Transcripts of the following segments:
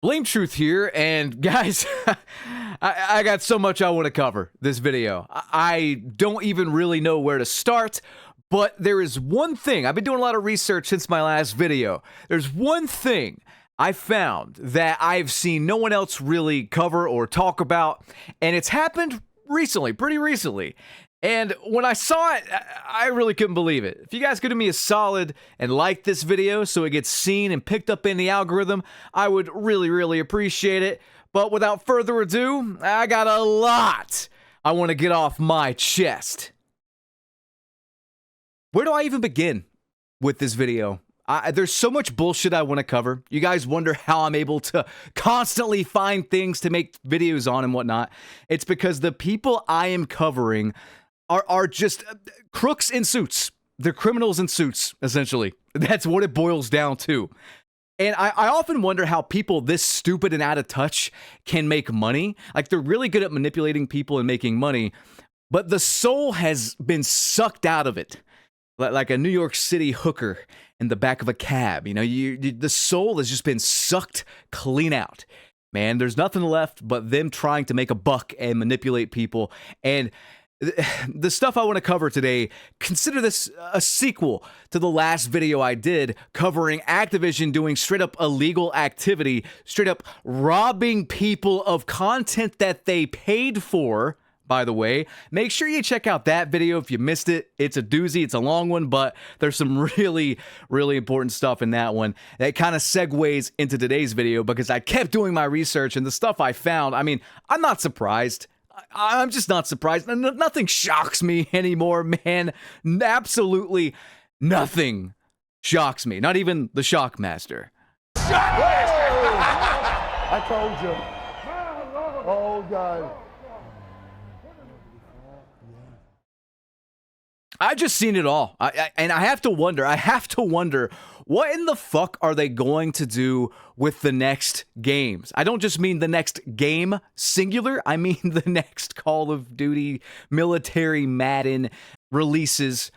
Blame Truth here, and guys, I got so much I want to cover this video. I don't even really know where to start, but there is one thing. I've been doing a lot of research since my last video. There's one thing I found that I've seen no one else really cover or talk about, and it's happened recently, pretty recently. And when I saw it, I really couldn't believe it. If you guys could do me a solid and like this video so it gets seen and picked up in the algorithm, I would really appreciate it. But without further ado, I got a lot I want to get off my chest. Where do I even begin with this video? There's so much bullshit I want to cover. You guys wonder how I'm able to constantly find things to make videos on and whatnot. It's because the people I am covering are just crooks in suits. They're criminals in suits, essentially. That's what it boils down to. And I often wonder how people this stupid and out of touch can make money. Like, they're really good at manipulating people and making money, but the soul has been sucked out of it. Like a New York City hooker in the back of a cab. You know, the soul has just been sucked clean out. Man, there's nothing left but them trying to make a buck and manipulate people. And the stuff I want to cover today, consider this a sequel to the last video I did covering Activision doing straight up illegal activity, straight up robbing people of content that they paid for. By the way, make sure you check out that video if you missed it. It's a doozy. It's a long one, but there's some really important stuff in that one that kind of segues into today's video because I kept doing my research and the stuff I found. I mean, I'm not surprised. I'm just not surprised. Nothing shocks me anymore, man. Absolutely nothing shocks me. Not even the Shockmaster. I told you. Oh, God. I've just seen it all. And I have to wonder, what in the fuck are they going to do with the next games? I don't just mean the next game, singular. I mean the next Call of Duty, military, Madden releases,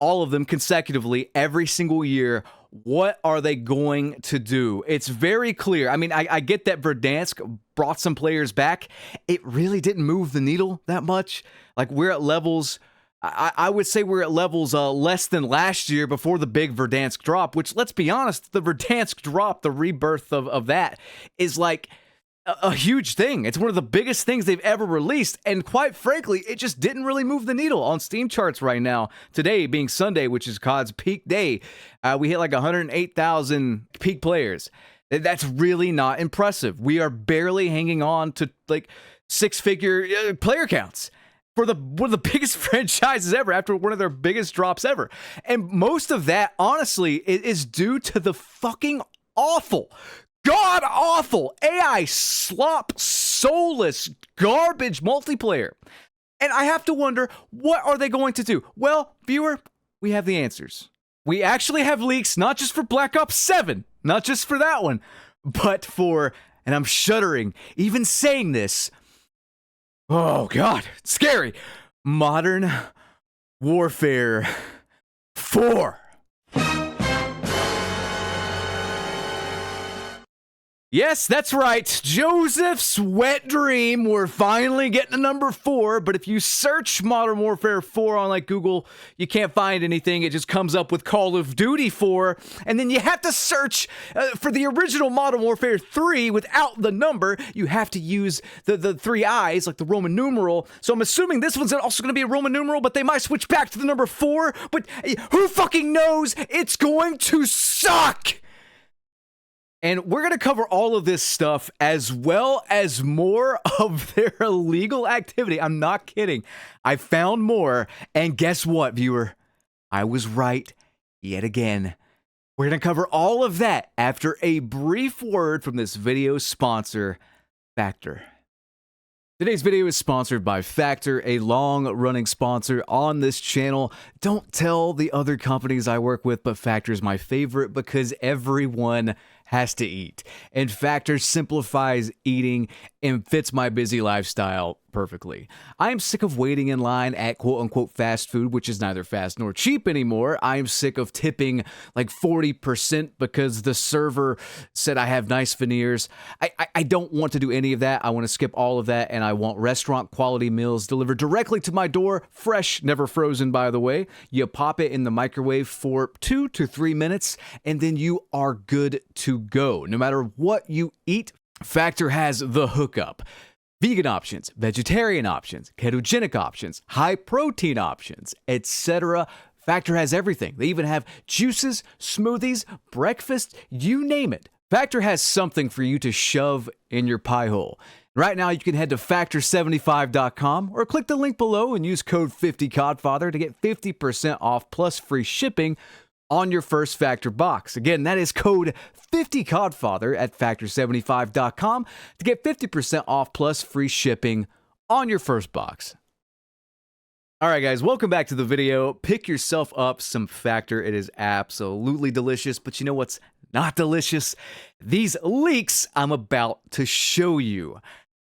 all of them consecutively every single year. What are they going to do? It's very clear. I mean, I get that Verdansk brought some players back. It really didn't move the needle that much. Like, we're at levels... I would say we're at levels less than last year before the big Verdansk drop, which, let's be honest, the Verdansk drop, the rebirth of that, is like a huge thing. It's one of the biggest things they've ever released, and quite frankly, it just didn't really move the needle on Steam charts right now. Today being Sunday, which is COD's peak day, we hit like 108,000 peak players. That's really not impressive. We are barely hanging on to like six-figure player counts for one of the biggest franchises ever after one of their biggest drops ever. And most of that, honestly, is due to the fucking awful, god-awful AI slop, soulless, garbage multiplayer. And I have to wonder, what are they going to do? Well, viewer, we have the answers. We actually have leaks, not just for Black Ops 7, not just for that one, but for, and I'm shuddering even saying this, oh, God, it's scary. Modern Warfare 4. Yes, that's right. Joseph's wet dream. We're finally getting to number 4, but if you search Modern Warfare 4 on like Google, you can't find anything. It just comes up with Call of Duty 4, and then you have to search for the original Modern Warfare 3 without the number. You have to use the 3 I's, like the Roman numeral. So I'm assuming this one's also going to be a Roman numeral, but they might switch back to the number 4. But who fucking knows? It's going to suck! And we're going to cover all of this stuff as well as more of their illegal activity. I'm not kidding. I found more. And guess what, viewer? I was right yet again. We're going to cover all of that after a brief word from this video's sponsor, Factor. Today's video is sponsored by Factor, a long-running sponsor on this channel. Don't tell the other companies I work with, but Factor is my favorite because everyone has to eat. And Factor simplifies eating and fits my busy lifestyle perfectly. I am sick of waiting in line at quote-unquote fast food, which is neither fast nor cheap anymore. I am sick of tipping like 40% because the server said I have nice veneers. I don't want to do any of that. I want to skip all of that, and I want restaurant quality meals delivered directly to my door, fresh, never frozen, by the way. You pop it in the microwave for 2 to 3 minutes, and then you are good to go. No matter what you eat, Factor has the hookup. Vegan options, vegetarian options, ketogenic options, high protein options, etc. Factor has everything. They even have juices, smoothies, breakfast, you name it. Factor has something for you to shove in your pie hole. Right now, you can head to factor75.com or click the link below and use code 50codfather to get 50% off plus free shipping on your first Factor box. Again, that is code 50codfather at factor75.com to get 50% off plus free shipping on your first box. All right, guys, welcome back to the video. Pick yourself up some Factor. It is absolutely delicious, but you know what's not delicious? These leaks I'm about to show you.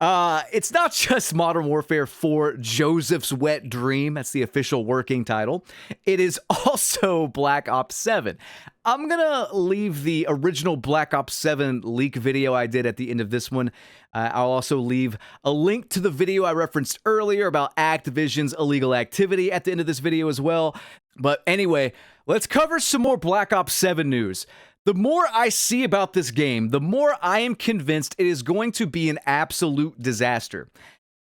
It's not just Modern Warfare 4 Joseph's Wet Dream. That's the official working title. It is also Black Ops 7. I'm going to leave the original Black Ops 7 leak video I did at the end of this one. I'll also leave a link to the video I referenced earlier about Activision's illegal activity at the end of this video as well. But anyway, let's cover some more Black Ops 7 news. The more I see about this game, the more I am convinced it is going to be an absolute disaster.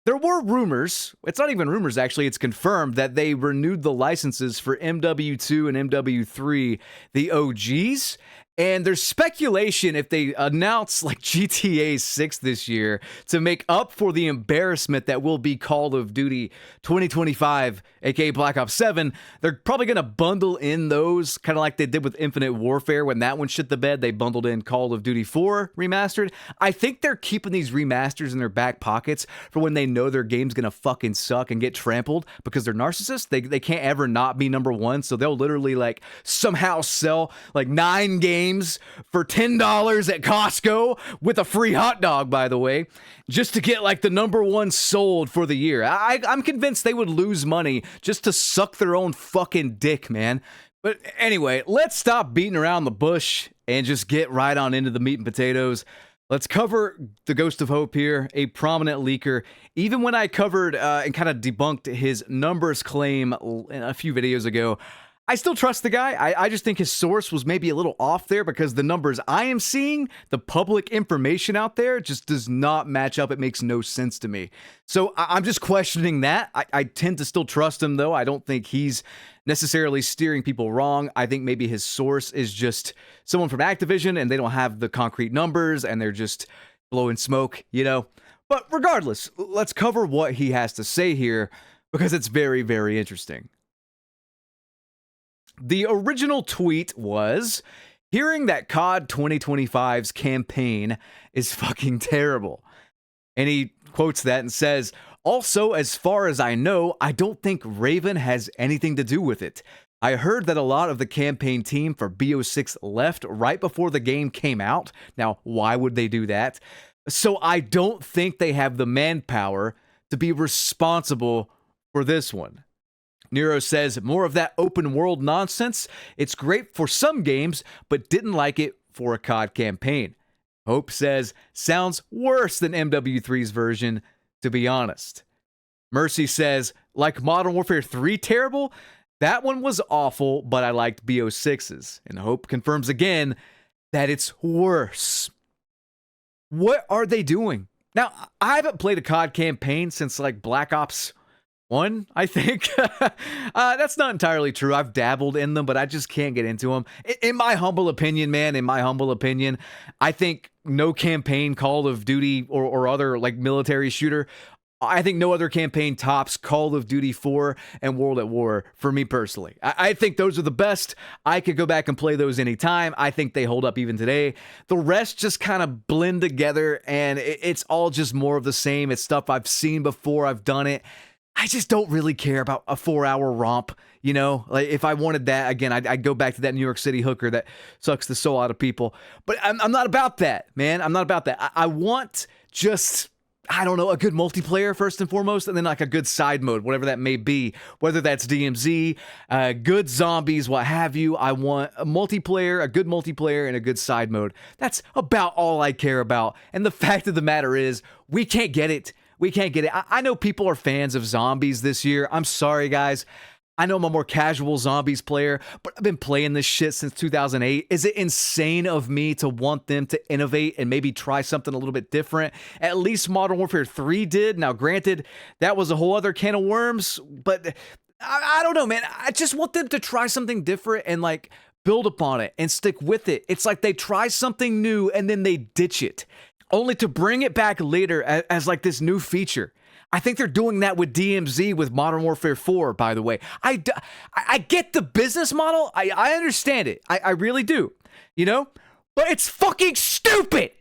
There were rumors, it's not even rumors actually, it's confirmed that they renewed the licenses for MW2 and MW3, the OGs, and there's speculation if they announce like GTA 6 this year to make up for the embarrassment that will be Call of Duty 2025, aka Black Ops 7, they're probably going to bundle in those, kind of like they did with Infinite Warfare when that one shit the bed, they bundled in Call of Duty 4 remastered. I think they're keeping these remasters in their back pockets for when they know their game's going to fucking suck and get trampled because they're narcissists. They can't ever not be number one, so they'll literally like somehow sell like 9 games for $10 at Costco with a free hot dog, by the way, just to get like the number one sold for the year. I'm convinced they would lose money just to suck their own fucking dick, man. But anyway, let's stop beating around the bush and just get right on into the meat and potatoes. Let's cover the Ghost of Hope here, a prominent leaker. Even when I covered and kind of debunked his numbers claim a few videos ago, I still trust the guy. I just think his source was maybe a little off there because the numbers I am seeing, the public information out there, just does not match up. It makes no sense to me. So I'm just questioning that. I tend to still trust him, though. I don't think he's necessarily steering people wrong. I think maybe his source is just someone from Activision and they don't have the concrete numbers and they're just blowing smoke, you know? But regardless, let's cover what he has to say here because it's very, very interesting. The original tweet was, hearing that COD 2025's campaign is fucking terrible. And he quotes that and says, also, as far as I know, I don't think Raven has anything to do with it. I heard that a lot of the campaign team for BO6 left right before the game came out. Now, why would they do that? So I don't think they have the manpower to be responsible for this one. Nero says, more of that open world nonsense. It's great for some games, but didn't like it for a COD campaign. Hope says, sounds worse than MW3's version, to be honest. Mercy says, like Modern Warfare 3 terrible? That one was awful, but I liked BO6's. And Hope confirms again that it's worse. What are they doing? Now, I haven't played a COD campaign since like Black Ops 1, I think. That's not entirely true. I've dabbled in them, but I just can't get into them. In my humble opinion, man, I think no campaign Call of Duty or other like military shooter, I think no other campaign tops Call of Duty 4 and World at War for me personally. I think those are the best. I could go back and play those anytime. I think they hold up even today. The rest just kind of blend together and it's all just more of the same. It's stuff I've seen before. I've done it. I just don't really care about a 4-hour romp, you know? Like, if I wanted that, again, I'd go back to that New York City hooker that sucks the soul out of people. But I'm not about that, man. I'm not about that. I want just I don't know, a good multiplayer first and foremost, and then like a good side mode, whatever that may be, whether that's DMZ, good zombies, what have you. I want a multiplayer, a good multiplayer, and a good side mode. That's about all I care about. And the fact of the matter is, we can't get it. We can't get it. I know people are fans of zombies this year. I'm sorry, guys. I know I'm a more casual zombies player, but I've been playing this shit since 2008. Is it insane of me to want them to innovate and maybe try something a little bit different? At least Modern Warfare 3 did. Now, granted, that was a whole other can of worms, but I don't know, man. I just want them to try something different and like build upon it and stick with it. It's like they try something new and then they ditch it, only to bring it back later as like this new feature. I think they're doing that with DMZ with Modern Warfare 4, by the way. I get the business model. I understand it. I really do. You know? But it's fucking stupid.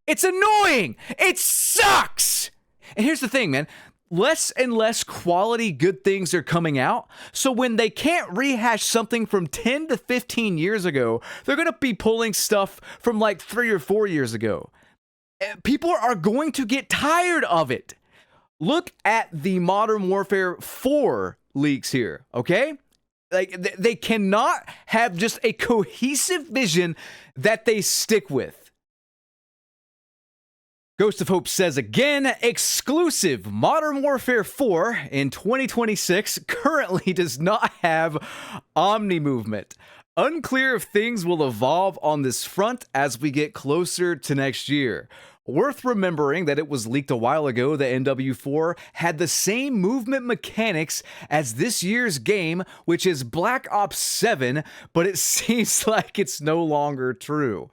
It's annoying. It sucks. And here's the thing, man. Less and less quality good things are coming out. So when they can't rehash something from 10 to 15 years ago, they're going to be pulling stuff from like 3 or 4 years ago. People are going to get tired of it. Look at the Modern Warfare 4 leaks here, okay? Like, they cannot have just a cohesive vision that they stick with. Ghost of Hope says again, exclusive Modern Warfare 4 in 2026 currently does not have Omni movement. Unclear if things will evolve on this front as we get closer to next year. Worth remembering that it was leaked a while ago that MW4 had the same movement mechanics as this year's game, which is Black Ops 7, but it seems like it's no longer true.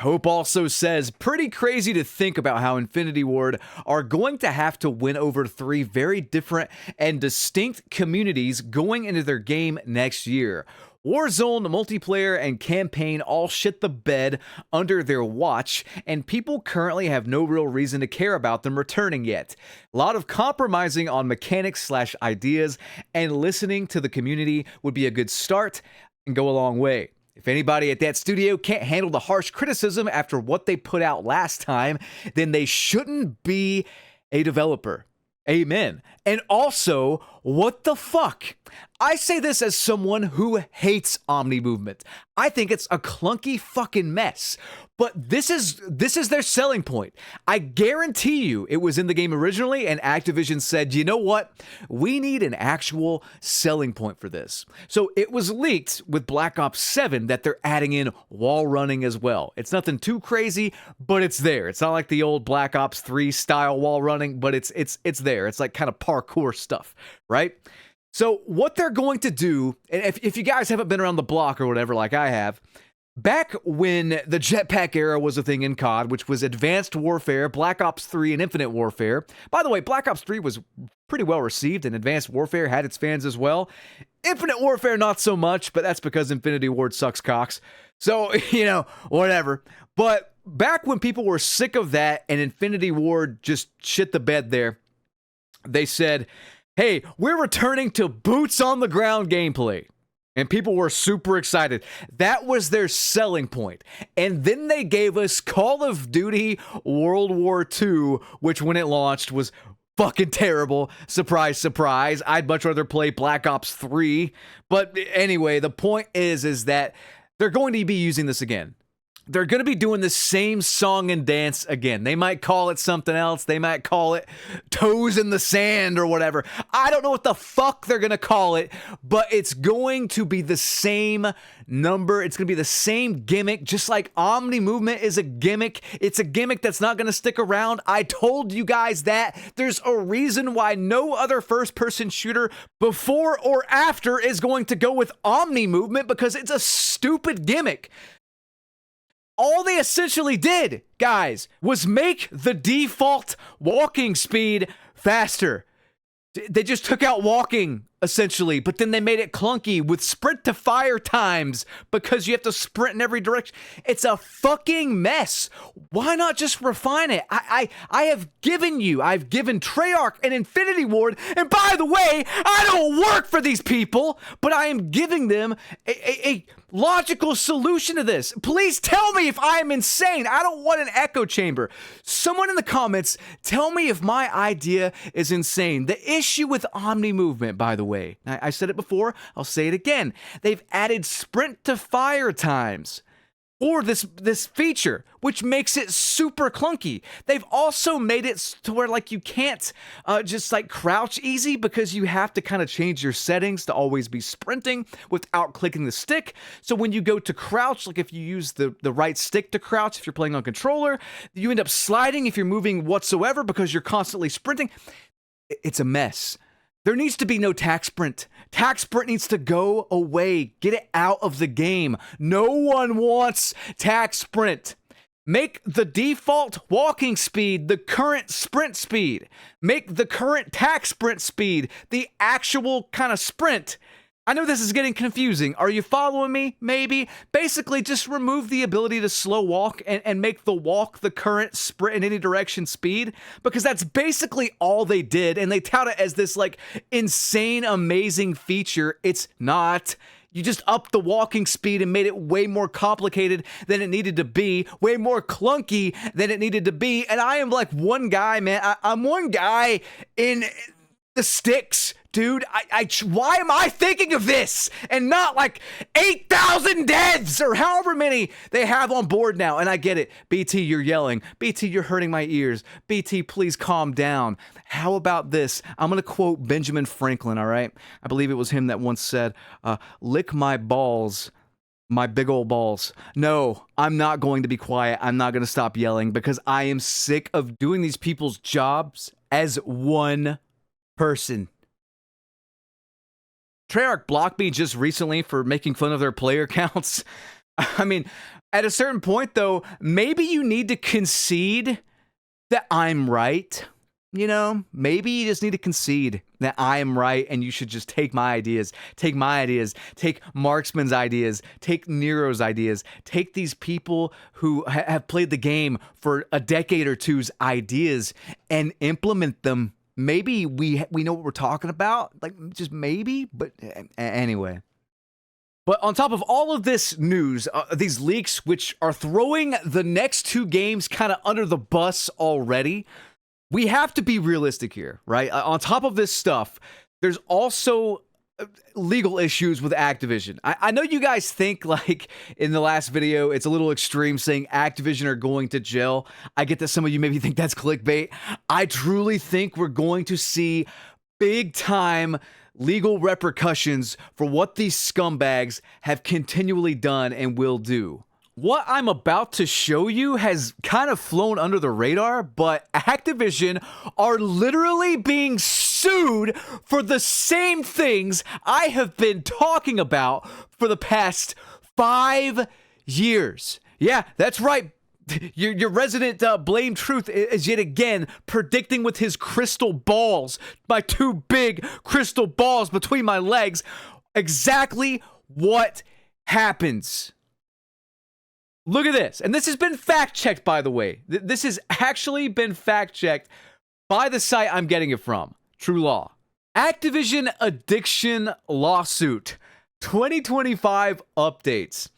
Hope also says, pretty crazy to think about how Infinity Ward are going to have to win over 3 very different and distinct communities going into their game next year. Warzone, multiplayer, and campaign all shit the bed under their watch, and people currently have no real reason to care about them returning yet. A lot of compromising on mechanics/ideas, and listening to the community would be a good start and go a long way. If anybody at that studio can't handle the harsh criticism after what they put out last time, then they shouldn't be a developer. Amen. And also, what the fuck? I say this as someone who hates Omni movement. I think it's a clunky fucking mess. But this is their selling point. I guarantee you it was in the game originally, and Activision said, you know what? We need an actual selling point for this. So it was leaked with Black Ops 7 that they're adding in wall running as well. It's nothing too crazy, but it's there. It's not like the old Black Ops 3 style wall running, but it's there. It's like kind of parkour stuff, right? So what they're going to do, and if you guys haven't been around the block or whatever like I have, back when the jetpack era was a thing in COD, which was Advanced Warfare, Black Ops 3, and Infinite Warfare. By the way, Black Ops 3 was pretty well received, and Advanced Warfare had its fans as well. Infinite Warfare, not so much, but that's because Infinity Ward sucks cocks. So, you know, whatever. But back when people were sick of that and Infinity Ward just shit the bed there, they said, hey, we're returning to boots on the ground gameplay. And people were super excited. That was their selling point. And then they gave us Call of Duty World War II, which when it launched was fucking terrible. Surprise, surprise. I'd much rather play Black Ops 3. But anyway, the point is that they're going to be using this again. They're going to be doing the same song and dance again. They might call it something else. They might call it Toes in the Sand or whatever. I don't know what the fuck they're going to call it, but it's going to be the same number. It's going to be the same gimmick, just like Omni movement is a gimmick. It's a gimmick that's not going to stick around. I told you guys that. There's a reason why no other first-person shooter before or after is going to go with Omni movement, because it's a stupid gimmick. All they essentially did, guys, was make the default walking speed faster. They just took out walking essentially, but then they made it clunky with sprint to fire times because you have to sprint in every direction. It's a fucking mess. Why not just refine it? I've given Treyarch and Infinity Ward, and by the way, I don't work for these people, but I am giving them a logical solution to this. Please tell me if I am insane. I don't want an echo chamber. Someone in the comments, tell me if my idea is insane. The issue with Omni movement, by the way, I said it before, I'll say it again. They've added sprint to fire times or this feature, which makes it super clunky. They've also made it to where like you can't just like crouch easy because you have to kind of change your settings to always be sprinting without clicking the stick. So when you go to crouch, like if you use the right stick to crouch, if you're playing on controller, you end up sliding if you're moving whatsoever because you're constantly sprinting. It's a mess. There needs to be no tac sprint. Tac sprint needs to go away. Get it out of the game. No one wants tac sprint. Make the default walking speed the current sprint speed. Make the current tac sprint speed the actual kind of sprint. I know this is getting confusing. Are you following me? Maybe. Basically, just remove the ability to slow walk and make the walk the current sprint in any direction speed, because that's basically all they did, and they tout it as this like insane, amazing feature. It's not. You just upped the walking speed and made it way more complicated than it needed to be, way more clunky than it needed to be, and I am like one guy, man. I'm one guy in the sticks. Dude, why am I thinking of this and not like 8,000 devs or however many they have on board now? And I get it. BT, you're yelling. BT, you're hurting my ears. BT, please calm down. How about this? I'm going to quote Benjamin Franklin, all right? I believe it was him that once said, lick my balls, my big old balls. No, I'm not going to be quiet. I'm not going to stop yelling because I am sick of doing these people's jobs as one person. Treyarch blocked me just recently for making fun of their player counts. I mean, at a certain point, though, maybe you need to concede that I'm right. You know, maybe you just need to concede that I am right and you should just take my ideas, take Marksman's ideas, take Nero's ideas, take these people who have played the game for a decade or two's ideas and implement them. Maybe we know what we're talking about, like just maybe, but anyway. But on top of all of this news, these leaks, which are throwing the next two games kind of under the bus already, we have to be realistic here, right? On top of this stuff, there's also legal issues with Activision. I know you guys think, like, in the last video, it's a little extreme saying Activision are going to jail. I get that some of you maybe think that's clickbait. I truly think we're going to see big-time legal repercussions for what these scumbags have continually done and will do. What I'm about to show you has kind of flown under the radar, but Activision are literally being sued for the same things I have been talking about for the past 5 years. Yeah, that's right. Your resident Blame Truth is yet again predicting with his crystal balls, my two big crystal balls between my legs, exactly what happens. Look at this. And this has been fact-checked, by the way. This has actually been fact-checked by the site I'm getting it from, True Law. Activision addiction lawsuit, 2025 updates.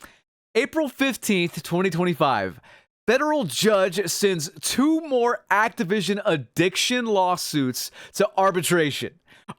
April 15th, 2025. Federal judge sends 2 more Activision addiction lawsuits to arbitration.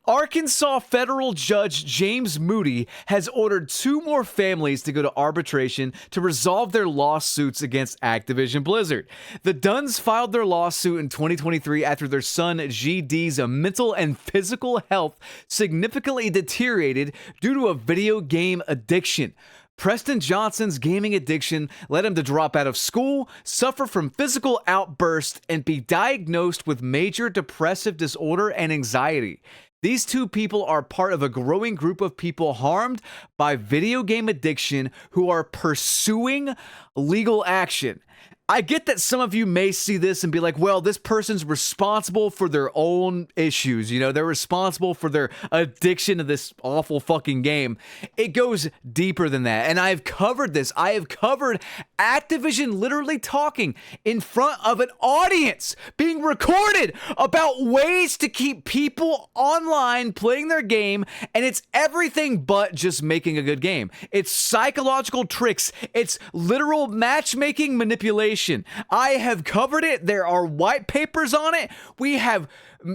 Arkansas federal judge James Moody has ordered 2 more families to go to arbitration to resolve their lawsuits against Activision Blizzard. The Dunns filed their lawsuit in 2023 after their son GD's mental and physical health significantly deteriorated due to a video game addiction. Preston Johnson's gaming addiction led him to drop out of school, suffer from physical outbursts, and be diagnosed with major depressive disorder and anxiety. These 2 people are part of a growing group of people harmed by video game addiction who are pursuing legal action. I get that some of you may see this and be like, well, this person's responsible for their own issues. You know, they're responsible for their addiction to this awful fucking game. It goes deeper than that. And I've covered this. I have covered Activision literally talking in front of an audience, being recorded, about ways to keep people online playing their game. And it's everything but just making a good game. It's psychological tricks. It's literal matchmaking manipulation. I have covered it. There are white papers on it. We have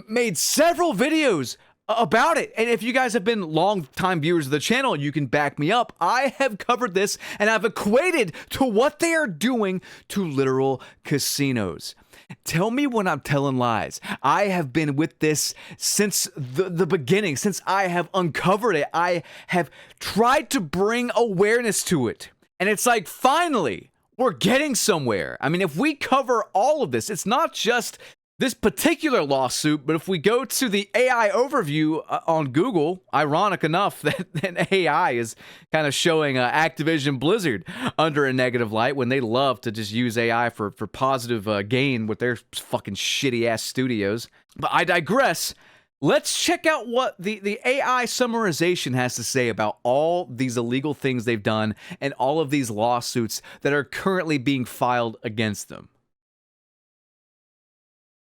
made several videos about it. And if you guys have been long-time viewers of the channel, you can back me up. I have covered this and I've equated to what they are doing to literal casinos. Tell me when I'm telling lies. I have been with this since the beginning, since I have uncovered it. I have tried to bring awareness to it. And it's like, finally, we're getting somewhere. I mean, if we cover all of this, it's not just this particular lawsuit, but if we go to the AI overview on Google, ironic enough that AI is kind of showing Activision Blizzard under a negative light when they love to just use AI for positive gain with their fucking shitty ass studios. But I digress. Let's check out what the AI summarization has to say about all these illegal things they've done and all of these lawsuits that are currently being filed against them.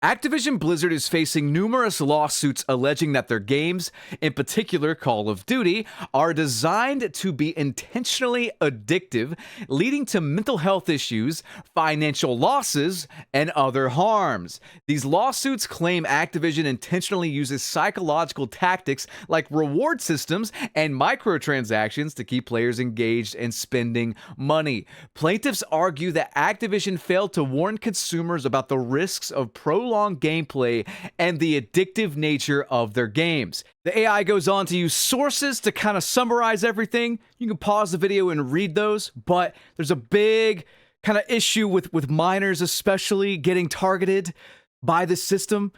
Activision Blizzard is facing numerous lawsuits alleging that their games, in particular Call of Duty, are designed to be intentionally addictive, leading to mental health issues, financial losses, and other harms. These lawsuits claim Activision intentionally uses psychological tactics like reward systems and microtransactions to keep players engaged and spending money. Plaintiffs argue that Activision failed to warn consumers about the risks of prolonged gameplay and the addictive nature of their games. The AI goes on to use sources to kind of summarize everything. You can pause the video and read those, but there's a big kind of issue with minors especially getting targeted by the system.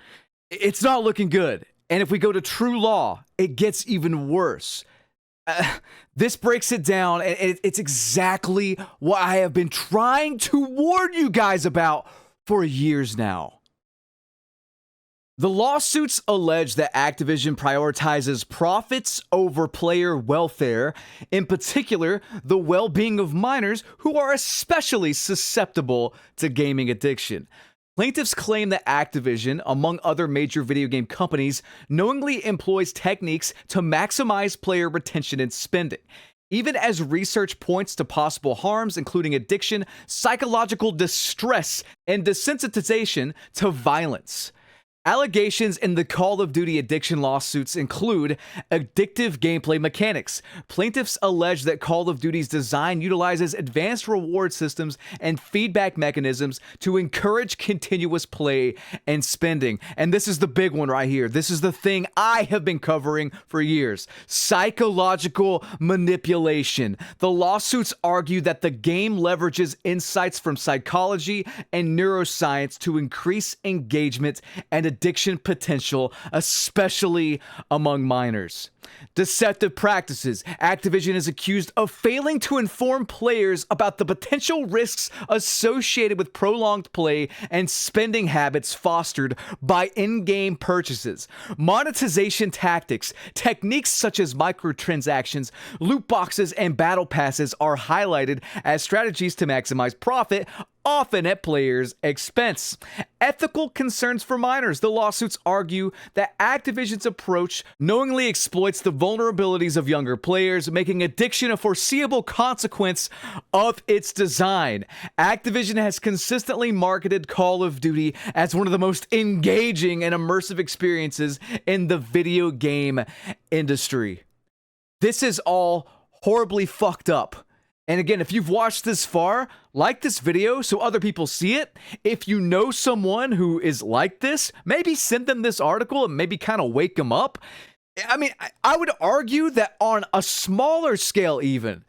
It's not looking good. And if we go to true law, it gets even worse. This breaks it down, and it's exactly what I have been trying to warn you guys about for years now. The lawsuits allege that Activision prioritizes profits over player welfare, in particular, the well-being of minors who are especially susceptible to gaming addiction. Plaintiffs claim that Activision, among other major video game companies, knowingly employs techniques to maximize player retention and spending, even as research points to possible harms, including addiction, psychological distress, and desensitization to violence. Allegations in the Call of Duty addiction lawsuits include addictive gameplay mechanics. Plaintiffs allege that Call of Duty's design utilizes advanced reward systems and feedback mechanisms to encourage continuous play and spending. And this is the big one right here. This is the thing I have been covering for years. Psychological manipulation. The lawsuits argue that the game leverages insights from psychology and neuroscience to increase engagement and addiction potential, especially among minors. Deceptive practices. Activision is accused of failing to inform players about the potential risks associated with prolonged play and spending habits fostered by in-game purchases. Monetization tactics. Techniques such as microtransactions, loot boxes, and battle passes are highlighted as strategies to maximize profit, often at players' expense. Ethical concerns for minors. The lawsuits argue that Activision's approach knowingly exploits the vulnerabilities of younger players, making addiction a foreseeable consequence of its design. Activision has consistently marketed Call of Duty as one of the most engaging and immersive experiences in the video game industry. This is all horribly fucked up. And again, if you've watched this far, like this video so other people see it. If you know someone who is like this, maybe send them this article and maybe kind of wake them up. I mean, I would argue that on a smaller scale even,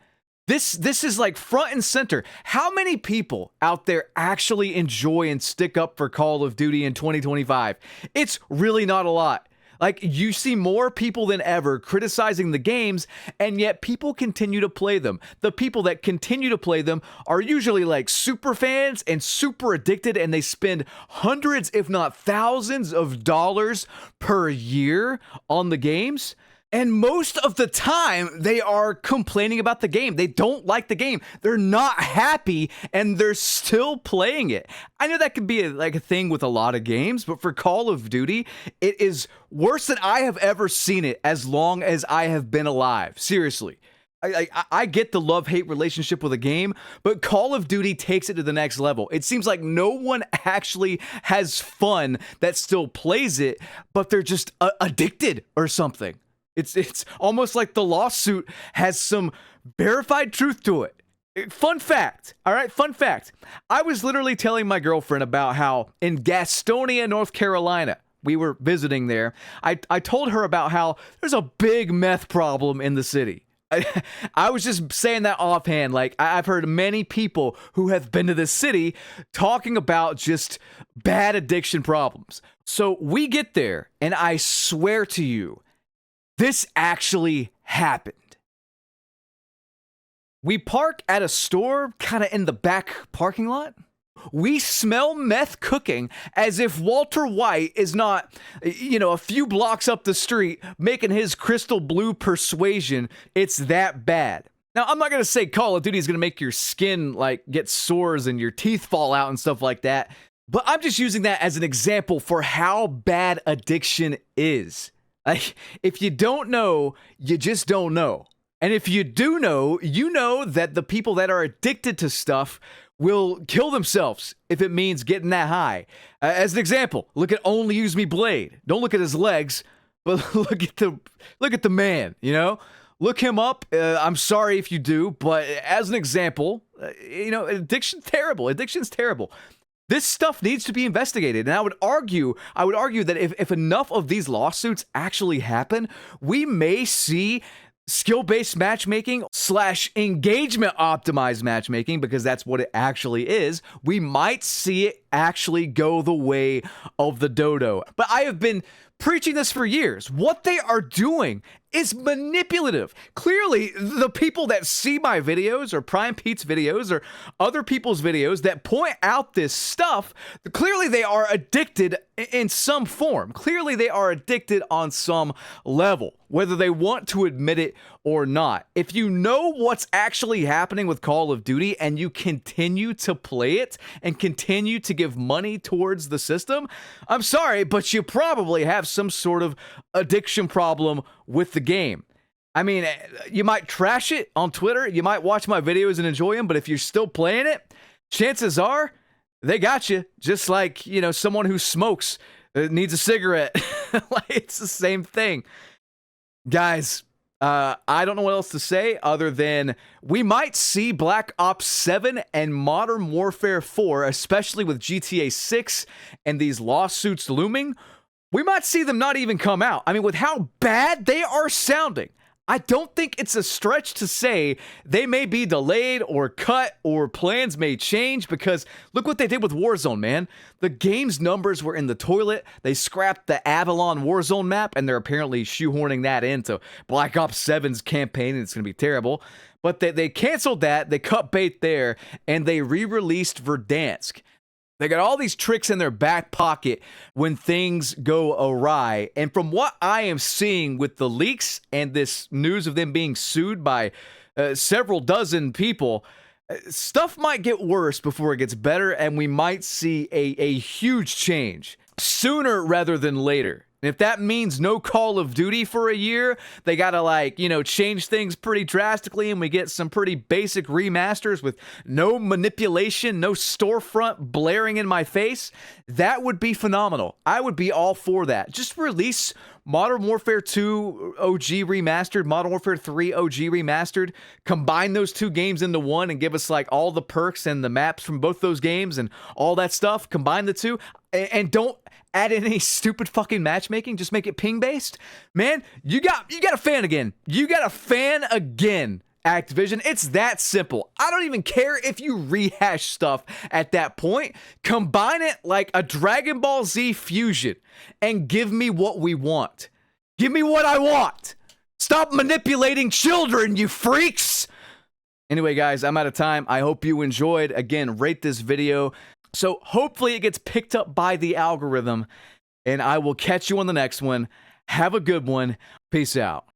this is like front and center. How many people out there actually enjoy and stick up for Call of Duty in 2025? It's really not a lot. Like, you see more people than ever criticizing the games, and yet people continue to play them. The people that continue to play them are usually like super fans and super addicted, and they spend hundreds, if not thousands of dollars per year on the games. And most of the time, they are complaining about the game. They don't like the game. They're not happy, and they're still playing it. I know that could be a thing with a lot of games, but for Call of Duty, it is worse than I have ever seen it as long as I have been alive. Seriously. I get the love-hate relationship with a game, but Call of Duty takes it to the next level. It seems like no one actually has fun that still plays it, but they're just addicted or something. It's almost like the lawsuit has some verified truth to it. Fun fact, all right? Fun fact. I was literally telling my girlfriend about how in Gastonia, North Carolina, we were visiting there. I told her about how there's a big meth problem in the city. I was just saying that offhand. Like, I've heard many people who have been to this city talking about just bad addiction problems. So we get there, and I swear to you, this actually happened. We park at a store kind of in the back parking lot. We smell meth cooking as if Walter White is not, a few blocks up the street making his crystal blue persuasion. It's that bad. Now, I'm not going to say Call of Duty is going to make your skin get sores and your teeth fall out and stuff like that, but I'm just using that as an example for how bad addiction is. Like, if you don't know, you just don't know. And if you do know, you know that the people that are addicted to stuff will kill themselves if it means getting that high. As an example, look at Only Use Me Blade. Don't look at his legs, but look at the man, Look him up. I'm sorry if you do, but as an example, addiction's terrible. Addiction's terrible. This stuff needs to be investigated, and I would argue that if enough of these lawsuits actually happen, we may see skill-based matchmaking / engagement optimized matchmaking, because that's what it actually is. We might see it actually go the way of the dodo. But I have been preaching this for years. What they are doing is manipulative. Clearly, the people that see my videos or Prime Pete's videos or other people's videos that point out this stuff, clearly they are addicted in some form. Clearly they are addicted on some level, whether they want to admit it or not. If you know what's actually happening with Call of Duty and you continue to play it and continue to give money towards the system, I'm sorry, but you probably have some sort of addiction problem with the game. I mean, you might trash it on Twitter, you might watch my videos and enjoy them, but if you're still playing it, chances are they got you. Just like, someone who smokes needs a cigarette. It's the same thing. Guys, I don't know what else to say other than we might see Black Ops 7 and Modern Warfare 4, especially with GTA 6 and these lawsuits looming. We might see them not even come out. I mean, with how bad they are sounding, I don't think it's a stretch to say they may be delayed or cut or plans may change, because look what they did with Warzone, man. The game's numbers were in the toilet. They scrapped the Avalon Warzone map, and they're apparently shoehorning that into Black Ops 7's campaign, and it's going to be terrible. But they canceled that, they cut bait there, and they re-released Verdansk. They got all these tricks in their back pocket when things go awry. And from what I am seeing with the leaks and this news of them being sued by several dozen people, stuff might get worse before it gets better, and we might see a huge change sooner rather than later. And if that means no Call of Duty for a year, they gotta change things pretty drastically, and we get some pretty basic remasters with no manipulation, no storefront blaring in my face, that would be phenomenal. I would be all for that. Just release Modern Warfare 2 OG remastered, Modern Warfare 3 OG remastered, combine those two games into one and give us all the perks and the maps from both those games and all that stuff, combine the two, and don't add in any stupid fucking matchmaking, just make it ping based. Man, you got a fan again. You got a fan again. Activision. It's that simple. I don't even care if you rehash stuff at that point. Combine it like a Dragon Ball Z fusion and give me what we want. Give me what I want. Stop manipulating children, you freaks. Anyway, guys, I'm out of time. I hope you enjoyed. Again, rate this video. So hopefully it gets picked up by the algorithm, and I will catch you on the next one. Have a good one. Peace out.